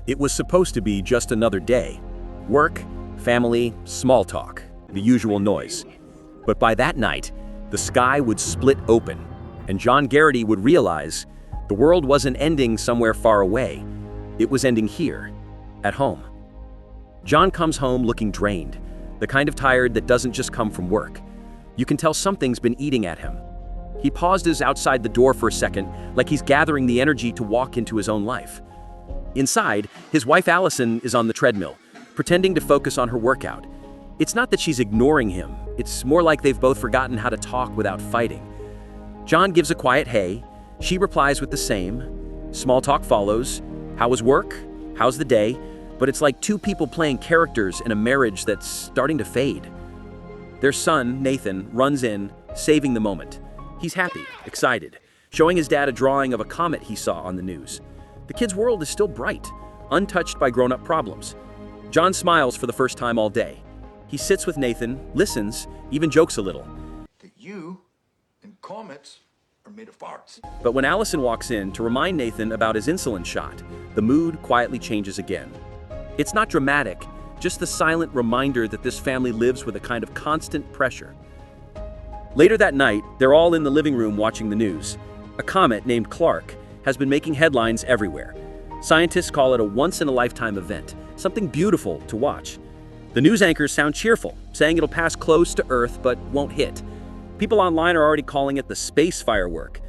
It was supposed to be just another day. Work, family, small talk, the usual noise. But by that night, the sky would split open, and John Garrity would realize the world wasn't ending somewhere far away. It was ending here, at home. John comes home looking drained, the kind of tired that doesn't just come from work. You can tell something's been eating at him. He pauses outside the door for a second, like he's gathering the energy to walk into his own life. Inside, his wife Allison is on the treadmill, pretending to focus on her workout. It's not that she's ignoring him, it's more like they've both forgotten how to talk without fighting. John gives a quiet hey, she replies with the same. Small talk follows. How was work? How's the day? But it's like two people playing characters in a marriage that's starting to fade. Their son, Nathan, runs in, saving the moment. He's happy, excited, showing his dad a drawing of a comet he saw on the news. The kid's world is still bright, untouched by grown-up problems. John smiles for the first time all day. He sits with Nathan, listens, even jokes a little. That you and comets are made of farts. But when Allison walks in to remind Nathan about his insulin shot, the mood quietly changes again. It's not dramatic, just the silent reminder that this family lives with a kind of constant pressure. Later that night, they're all in the living room watching the news. A comet named Clark has been making headlines everywhere. Scientists call it a once-in-a-lifetime event, something beautiful to watch. The news anchors sound cheerful, saying it'll pass close to Earth but won't hit. People online are already calling it the space firework.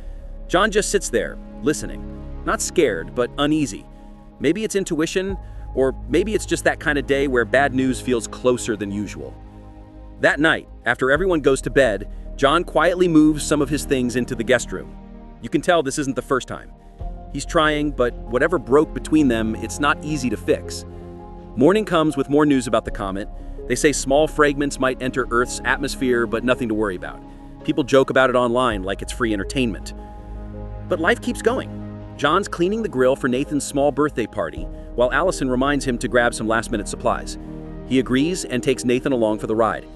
John just sits there, listening. Not scared, but uneasy. Maybe it's intuition, or maybe it's just that kind of day where bad news feels closer than usual. That night, after everyone goes to bed, John quietly moves some of his things into the guest room. You can tell this isn't the first time. He's trying, but whatever broke between them, it's not easy to fix. Morning comes with more news about the comet. They say small fragments might enter Earth's atmosphere, but nothing to worry about. People joke about it online like it's free entertainment. But life keeps going. John's cleaning the grill for Nathan's small birthday party, while Allison reminds him to grab some last-minute supplies. He agrees and takes Nathan along for the ride.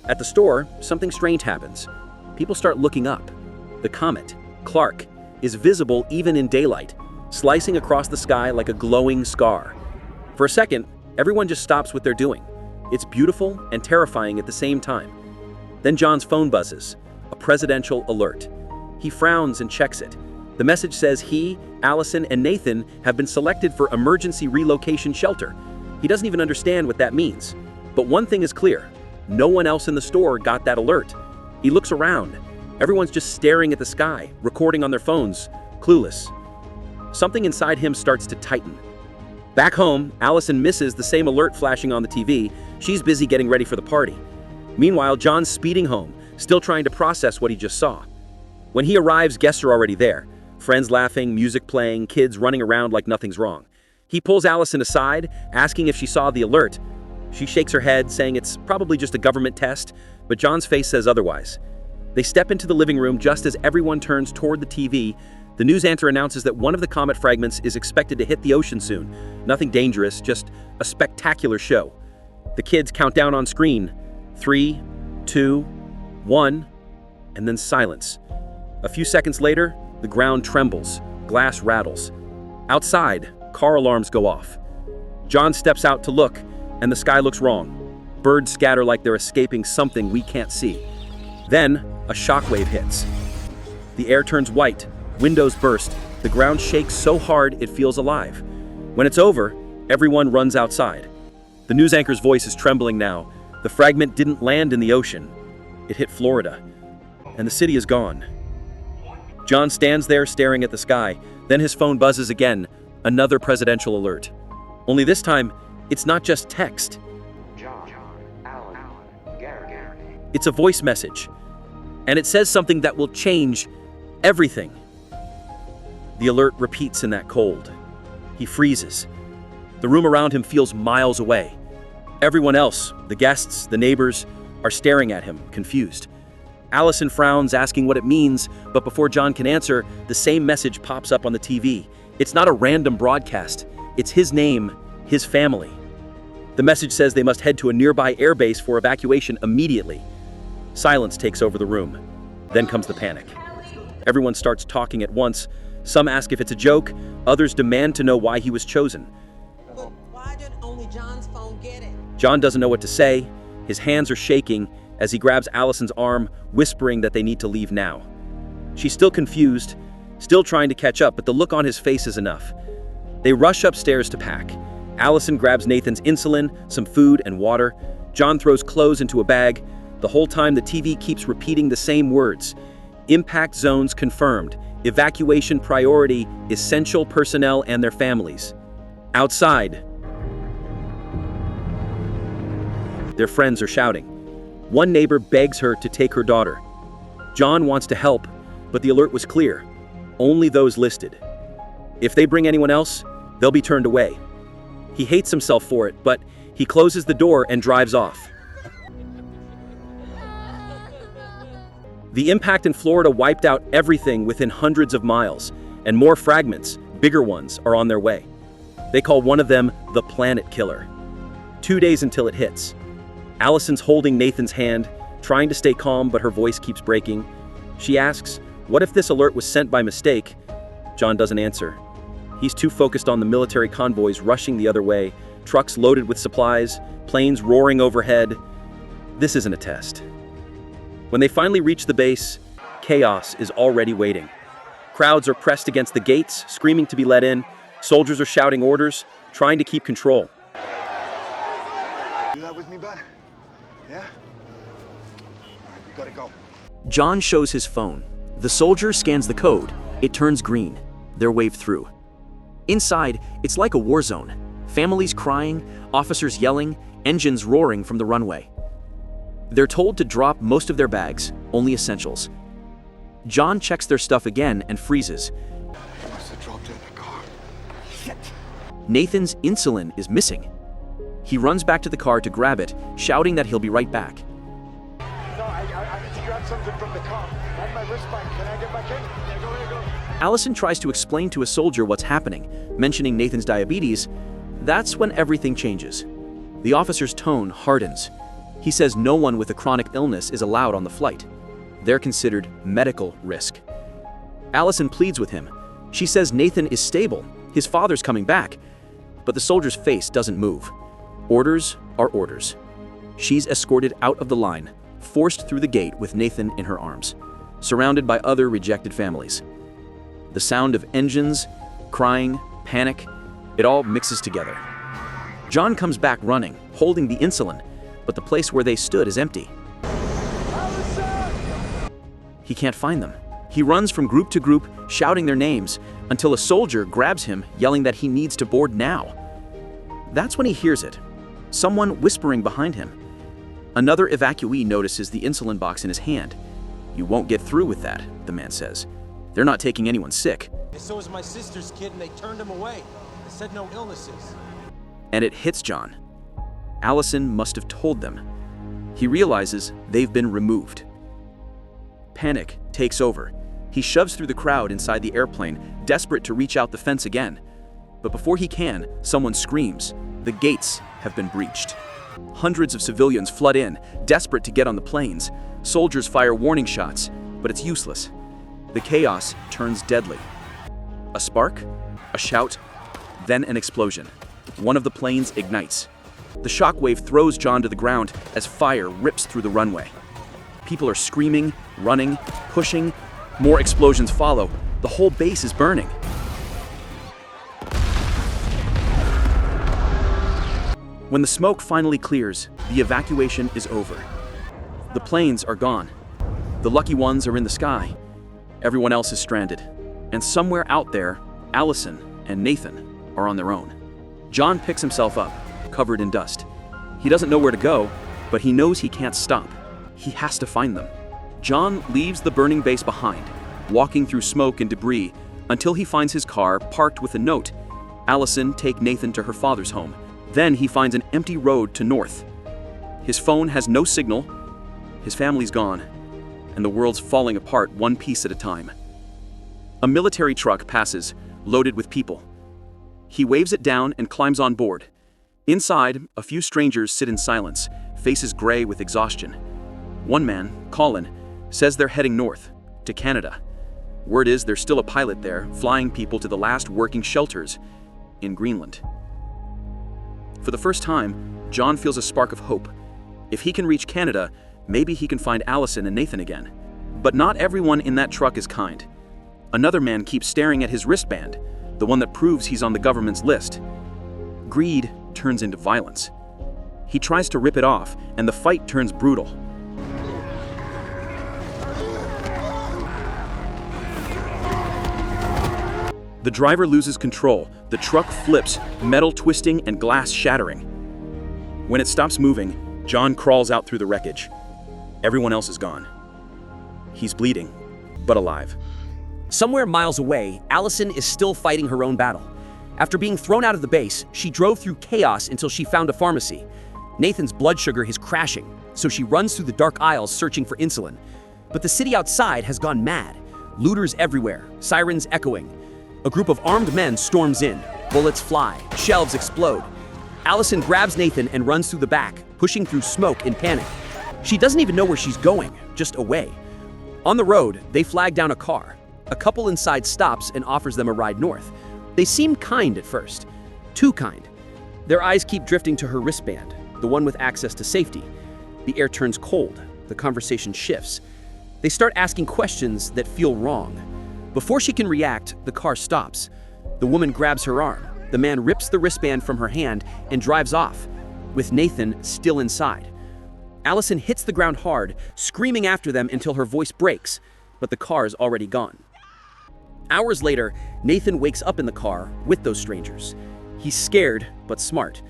At the store, something strange happens. People start looking up. The comet, Clark, is visible even in daylight, slicing across the sky like a glowing scar. For a second, everyone just stops what they're doing. It's beautiful and terrifying at the same time. Then John's phone buzzes, a presidential alert. He frowns and checks it. The message says he, Allison, and Nathan have been selected for emergency relocation shelter. He doesn't even understand what that means. But one thing is clear, no one else in the store got that alert. He looks around. Everyone's just staring at the sky, recording on their phones, clueless. Something inside him starts to tighten. Back home, Allison misses the same alert flashing on the TV. She's busy getting ready for the party. Meanwhile, John's speeding home, still trying to process what he just saw. When he arrives, guests are already there. Friends laughing, music playing, kids running around like nothing's wrong. He pulls Allison aside, asking if she saw the alert. She shakes her head, saying it's probably just a government test, but John's face says otherwise. They step into the living room just as everyone turns toward the TV. The news anchor announces that one of the comet fragments is expected to hit the ocean soon. Nothing dangerous, just a spectacular show. The kids count down on screen. 3, 2, 1, and then silence. A few seconds later, the ground trembles, glass rattles. Outside, car alarms go off. John steps out to look, and the sky looks wrong. Birds scatter like they're escaping something we can't see. Then, a shockwave hits. The air turns white, windows burst, the ground shakes so hard it feels alive. When it's over, everyone runs outside. The news anchor's voice is trembling now. The fragment didn't land in the ocean. It hit Florida, and the city is gone. John stands there staring at the sky, then his phone buzzes again, another presidential alert. Only this time, it's not just text. It's a voice message, and it says something that will change everything. The alert repeats in that cold. He freezes. The room around him feels miles away. Everyone else, the guests, the neighbors, are staring at him, confused. Allison frowns, asking what it means, but before John can answer, the same message pops up on the TV. It's not a random broadcast. It's his name, his family. The message says they must head to a nearby airbase for evacuation immediately. Silence takes over the room. Then comes the panic. Everyone starts talking at once. Some ask if it's a joke, others demand to know why he was chosen. me John's phone, get it. John doesn't know what to say. His hands are shaking as he grabs Allison's arm, whispering that they need to leave now. She's still confused, still trying to catch up, but the look on his face is enough. They rush upstairs to pack. Allison grabs Nathan's insulin, some food, and water. John throws clothes into a bag. The whole time the TV keeps repeating the same words. Impact zones confirmed. Evacuation priority, essential personnel and their families. Outside, their friends are shouting. One neighbor begs her to take her daughter. John wants to help, but the alert was clear. Only those listed. If they bring anyone else, they'll be turned away. He hates himself for it, but he closes the door and drives off. The impact in Florida wiped out everything within hundreds of miles, and more fragments, bigger ones, are on their way. They call one of them the Planet Killer. 2 days until it hits. Allison's holding Nathan's hand, trying to stay calm, but her voice keeps breaking. She asks, what if this alert was sent by mistake? John doesn't answer. He's too focused on the military convoys rushing the other way, trucks loaded with supplies, planes roaring overhead. This isn't a test. When they finally reach the base, chaos is already waiting. Crowds are pressed against the gates, screaming to be let in. Soldiers are shouting orders, trying to keep control. Do that with me, bud? Yeah? All right, we gotta go. John shows his phone. The soldier scans the code. It turns green. They're waved through. Inside, it's like a war zone. Families crying, officers yelling, engines roaring from the runway. They're told to drop most of their bags, only essentials. John checks their stuff again and freezes. I must have dropped it in the car. Shit. Nathan's insulin is missing. He runs back to the car to grab it, shouting that he'll be right back. No, I need to grab something from the car. I have my wristband. Can I get back in? Yeah, go. Allison tries to explain to a soldier what's happening, mentioning Nathan's diabetes. That's when everything changes. The officer's tone hardens. He says no one with a chronic illness is allowed on the flight. They're considered medical risk. Allison pleads with him. She says Nathan is stable, his father's coming back, but the soldier's face doesn't move. Orders are orders. She's escorted out of the line, forced through the gate with Nathan in her arms, surrounded by other rejected families. The sound of engines, crying, panic, it all mixes together. John comes back running, holding the insulin, but the place where they stood is empty. He can't find them. He runs from group to group, shouting their names, until a soldier grabs him, yelling that he needs to board now. That's when he hears it. Someone whispering behind him. Another evacuee notices the insulin box in his hand. You won't get through with that, the man says. They're not taking anyone sick. So was my sister's kid, and they turned him away. They said no illnesses. And it hits John. Allison must have told them. He realizes they've been removed. Panic takes over. He shoves through the crowd inside the airplane, desperate to reach out the fence again. But before he can, someone screams. The gates have been breached. Hundreds of civilians flood in, desperate to get on the planes. Soldiers fire warning shots, but it's useless. The chaos turns deadly. A spark, a shout, then an explosion. One of the planes ignites. The shockwave throws John to the ground as fire rips through the runway. People are screaming, running, pushing. More explosions follow. The whole base is burning. When the smoke finally clears, the evacuation is over. The planes are gone. The lucky ones are in the sky. Everyone else is stranded. And somewhere out there, Allison and Nathan are on their own. John picks himself up, covered in dust. He doesn't know where to go, but he knows he can't stop. He has to find them. John leaves the burning base behind, walking through smoke and debris until he finds his car parked with a note. Allison, take Nathan to her father's home. Then he finds an empty road to north. His phone has no signal, his family's gone, and the world's falling apart one piece at a time. A military truck passes, loaded with people. He waves it down and climbs on board. Inside, a few strangers sit in silence, faces gray with exhaustion. One man, Colin, says they're heading north, to Canada. Word is there's still a pilot there, flying people to the last working shelters in Greenland. For the first time, John feels a spark of hope. If he can reach Canada, maybe he can find Allison and Nathan again. But not everyone in that truck is kind. Another man keeps staring at his wristband, the one that proves he's on the government's list. Greed turns into violence. He tries to rip it off, and the fight turns brutal. The driver loses control. The truck flips, metal twisting and glass shattering. When it stops moving, John crawls out through the wreckage. Everyone else is gone. He's bleeding, but alive. Somewhere miles away, Allison is still fighting her own battle. After being thrown out of the base, she drove through chaos until she found a pharmacy. Nathan's blood sugar is crashing, so she runs through the dark aisles searching for insulin. But the city outside has gone mad. Looters everywhere, sirens echoing. A group of armed men storms in. Bullets fly, shelves explode. Allison grabs Nathan and runs through the back, pushing through smoke in panic. She doesn't even know where she's going, just away. On the road, they flag down a car. A couple inside stops and offers them a ride north. They seem kind at first. Too kind. Their eyes keep drifting to her wristband, the one with access to safety. The air turns cold. The conversation shifts. They start asking questions that feel wrong. Before she can react, the car stops. The woman grabs her arm. The man rips the wristband from her hand and drives off, with Nathan still inside. Allison hits the ground hard, screaming after them until her voice breaks, but the car is already gone. Hours later, Nathan wakes up in the car with those strangers. He's scared, but smart.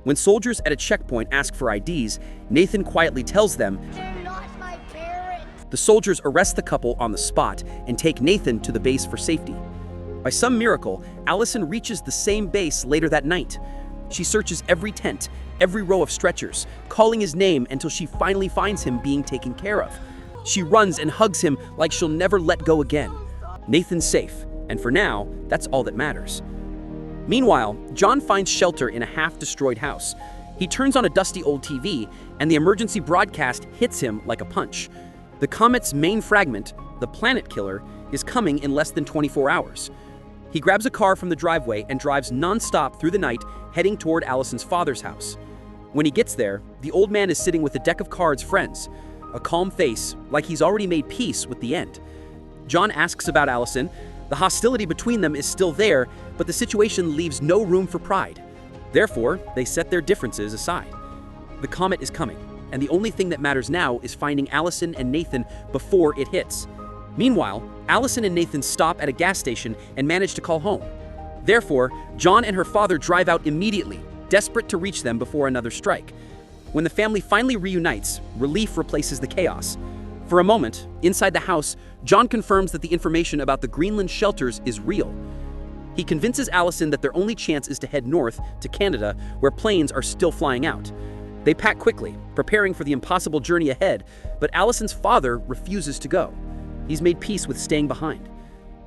When soldiers at a checkpoint ask for IDs, Nathan quietly tells them, "You're not my parents." the soldiers arrest the couple on the spot and take Nathan to the base for safety. By some miracle, Allison reaches the same base later that night. She searches every tent, every row of stretchers, calling his name until she finally finds him being taken care of. She runs and hugs him like she'll never let go again. Nathan's safe, and for now, that's all that matters. Meanwhile, John finds shelter in a half-destroyed house. He turns on a dusty old TV, and the emergency broadcast hits him like a punch. The comet's main fragment, the planet killer, is coming in less than 24 hours. He grabs a car from the driveway and drives non-stop through the night, heading toward Allison's father's house. When he gets there, the old man is sitting with a deck of cards friends, a calm face, like he's already made peace with the end. John asks about Allison. The hostility between them is still there, but the situation leaves no room for pride. Therefore, they set their differences aside. The comet is coming, and the only thing that matters now is finding Allison and Nathan before it hits. Meanwhile, Allison and Nathan stop at a gas station and manage to call home. Therefore, John and her father drive out immediately, desperate to reach them before another strike. When the family finally reunites, relief replaces the chaos. For a moment, inside the house, John confirms that the information about the Greenland shelters is real. He convinces Allison that their only chance is to head north to Canada, where planes are still flying out. They pack quickly, preparing for the impossible journey ahead, but Allison's father refuses to go. He's made peace with staying behind.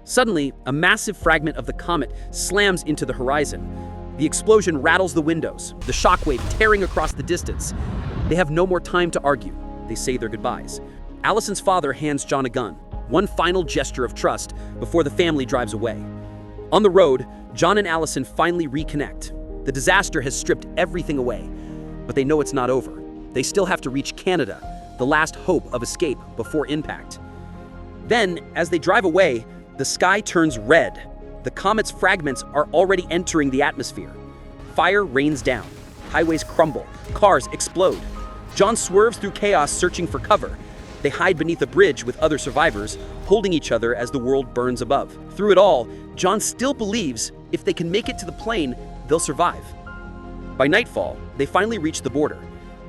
Suddenly, a massive fragment of the comet slams into the horizon. The explosion rattles the windows, the shockwave tearing across the distance. They have no more time to argue. They say their goodbyes. Allison's father hands John a gun, one final gesture of trust before the family drives away. On the road, John and Allison finally reconnect. The disaster has stripped everything away, but they know it's not over. They still have to reach Canada, the last hope of escape before impact. Then, as they drive away, the sky turns red. The comet's fragments are already entering the atmosphere. Fire rains down. Highways crumble. Cars explode. John swerves through chaos searching for cover. They hide beneath a bridge with other survivors, holding each other as the world burns above. Through it all, John still believes if they can make it to the plane, they'll survive. By nightfall, they finally reach the border.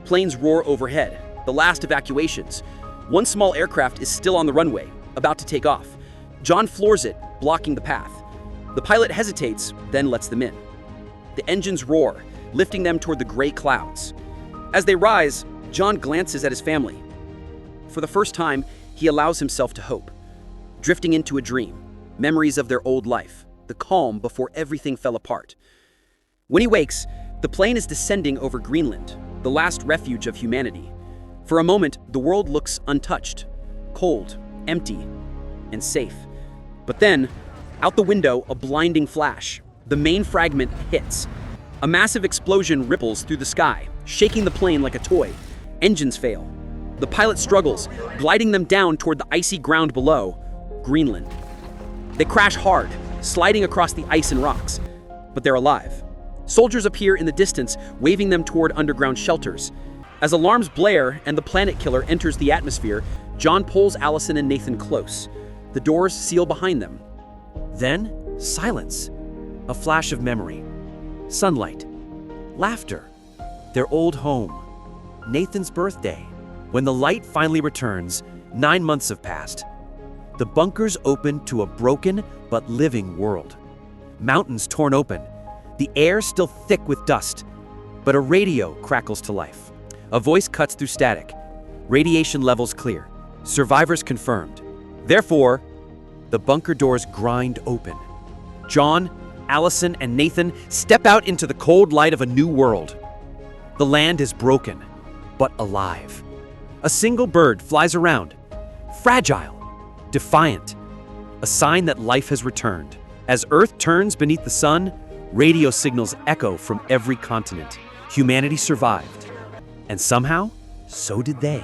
Planes roar overhead, the last evacuations. One small aircraft is still on the runway, about to take off. John floors it, blocking the path. The pilot hesitates, then lets them in. The engines roar, lifting them toward the gray clouds. As they rise, John glances at his family. For the first time, he allows himself to hope, drifting into a dream, memories of their old life, the calm before everything fell apart. When he wakes, the plane is descending over Greenland, the last refuge of humanity. For a moment, the world looks untouched, cold, empty, and safe. But then, out the window, a blinding flash. The main fragment hits. A massive explosion ripples through the sky, shaking the plane like a toy. Engines fail. The pilot struggles, gliding them down toward the icy ground below, Greenland. They crash hard, sliding across the ice and rocks. But they're alive. Soldiers appear in the distance, waving them toward underground shelters. As alarms blare and the planet killer enters the atmosphere, John pulls Allison and Nathan close. The doors seal behind them. Then, silence. A flash of memory. Sunlight. Laughter. Their old home. Nathan's birthday. When the light finally returns, 9 months have passed. The bunker's open to a broken but living world. Mountains torn open. The air still thick with dust. But a radio crackles to life. A voice cuts through static. Radiation levels clear. Survivors confirmed. Therefore, the bunker doors grind open. John, Allison, and Nathan step out into the cold light of a new world. The land is broken, but alive. A single bird flies around, fragile, defiant, a sign that life has returned. As Earth turns beneath the sun, radio signals echo from every continent. Humanity survived, and somehow, so did they.